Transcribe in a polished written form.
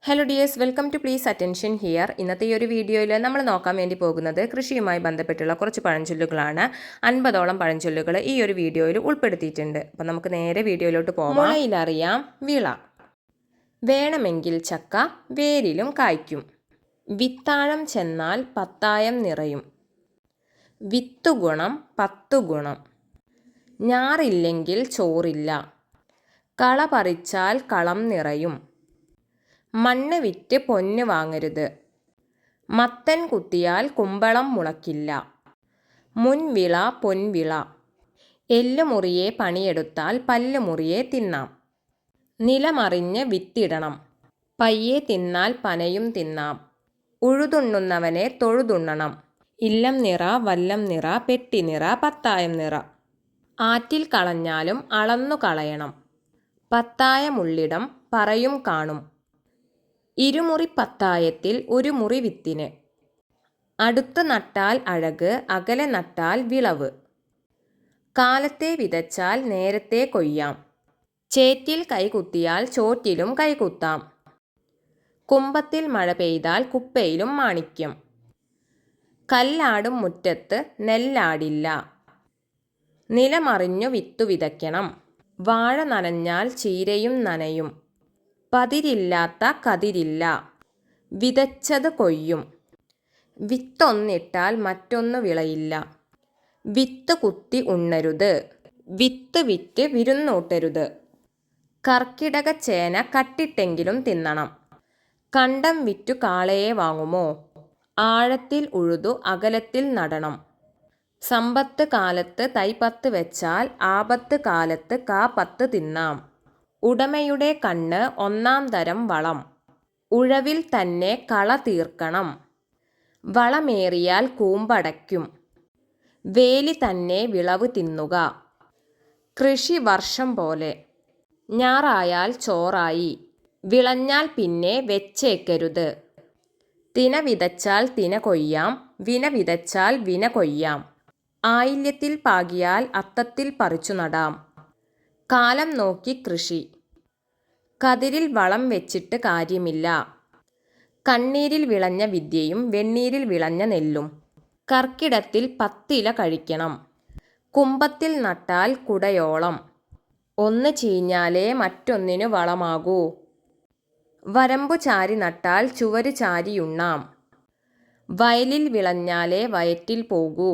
Hello dears, welcome to please attention here. ഇന്നത്തെ ഈ ഒരു വീഡിയോയിൽ നമ്മൾ നോക്കാൻ വേണ്ടി പോകുന്നത് കൃഷിയുമായി ബന്ധപ്പെട്ടുള്ള കുറച്ച് പഴഞ്ചൊല്ലുകളാണ്. 50ഓളം പഴഞ്ചൊല്ലുകൾ ഈ ഒരു വീഡിയോയിൽ ഉൾപ്പെടുത്തിയിട്ടുണ്ട്. അപ്പം നമുക്ക് നേരെ വീഡിയോയിലോട്ട് പോകാം. മുളയിലറിയാം വിള, വേണമെങ്കിൽ ചക്ക വേരിലും കായ്ക്കും, വിത്താഴം ചെന്നാൽ പത്തായം നിറയും, വിത്തുഗുണം 10 ഗുണം, ഞാറില്ലെങ്കിൽ ചോറില്ല, കള പറിച്ചാൽ കളം നിറയും, മണ്ണ് വിറ്റ് പൊന്ന് വാങ്ങരുത്, മത്തൻ കുത്തിയാൽ കുമ്പളം മുളക്കില്ല, മുൻവിള പൊൻവിള, എല്ലുമുറിയെ പണിയെടുത്താൽ പല്ലുമുറിയെ തിന്നാം, നിലമറിഞ്ഞ് വിത്തിടണം, പയ്യെ തിന്നാൽ പനയും തിന്നാം, ഉഴുതുണ്ണുന്നവനെ തൊഴുതുണ്ണണം, ഇല്ലം നിറ വല്ലം നിറ പെട്ടി നിറ പത്തായം നിറ, ആറ്റിൽ കളഞ്ഞാലും അളന്നു കളയണം, പത്തായമുള്ളിടം പറയും കാണും, ഇരുമുറി പത്തായത്തിൽ ഒരു മുറി വിത്തിന്, അടുത്ത് നട്ടാൽ അഴക് അകലെ നട്ടാൽ വിളവ്, കാലത്തെ വിതച്ചാൽ നേരത്തെ കൊയ്യാം, ചേറ്റിൽ കൈകുത്തിയാൽ ചോറ്റിലും കൈകുത്താം, കുമ്പത്തിൽ മഴ പെയ്താൽ കുപ്പയിലും മാണിക്യം, കല്ലാടും മുറ്റത്ത് നെല്ലാടില്ല, നിലമറിഞ്ഞു വിത്തു വിതയ്ക്കണം, വാഴ നനഞ്ഞാൽ ചീരയും നനയും, പതിരില്ലാത്ത കതിരില്ല, വിതച്ചത് കൊയ്യും, വിത്തൊന്നിട്ടാൽ മറ്റൊന്നു വിളയില്ല, വിത്ത് കുത്തി ഉണ്ണരുത്, വിത്ത് വിറ്റ് വിരുന്നൂട്ടരുത്, കർക്കിടക ചേന കട്ടിട്ടെങ്കിലും തിന്നണം, കണ്ടം വിറ്റു കാളയെ വാങ്ങുമോ, ആഴത്തിൽ ഉഴുതു അകലത്തിൽ നടണം, സമ്പത്ത് കാലത്ത് തൈപ്പത്ത് വെച്ചാൽ ആപത്ത് കാലത്ത് കാപ്പത്ത് തിന്നാം, ഉടമയുടെ കണ്ണ് 1-ാം തരം വളം, ഉഴവിൽ തന്നെ കള തീർക്കണം, വളമേറിയാൽ കൂമ്പടയ്ക്കും, വേലി തന്നെ വിളവ് തിന്നുക, കൃഷി വർഷം പോലെ, ഞാറായാൽ ചോറായി, വിളഞ്ഞാൽ പിന്നെ വെച്ചേക്കരുത്, തിന വിതച്ചാൽ തിന കൊയ്യാം, വിന വിതച്ചാൽ വിന കൊയ്യാം, ആയില്യത്തിൽ പാകിയാൽ അത്തത്തിൽ പറിച്ചു നടാം, കാലം നോക്കി കൃഷി, കതിരിൽ വളം വെച്ചിട്ട് കാര്യമില്ല, കണ്ണീരിൽ വിളഞ്ഞ വിദ്യയും വെണ്ണീരിൽ വിളഞ്ഞ നെല്ലും, കർക്കിടത്തിൽ 10 ഇല കഴിക്കണം, കുമ്പത്തിൽ നട്ടാൽ കുടയോളം, ഒന്ന് ചീഞ്ഞാലേ മറ്റൊന്നിനു വളമാകൂ, വരമ്പു ചാരി നട്ടാൽ ചുവര് ചാരിയുണ്ണാം, വയലിൽ വിളഞ്ഞാലേ വയറ്റിൽ പോകൂ.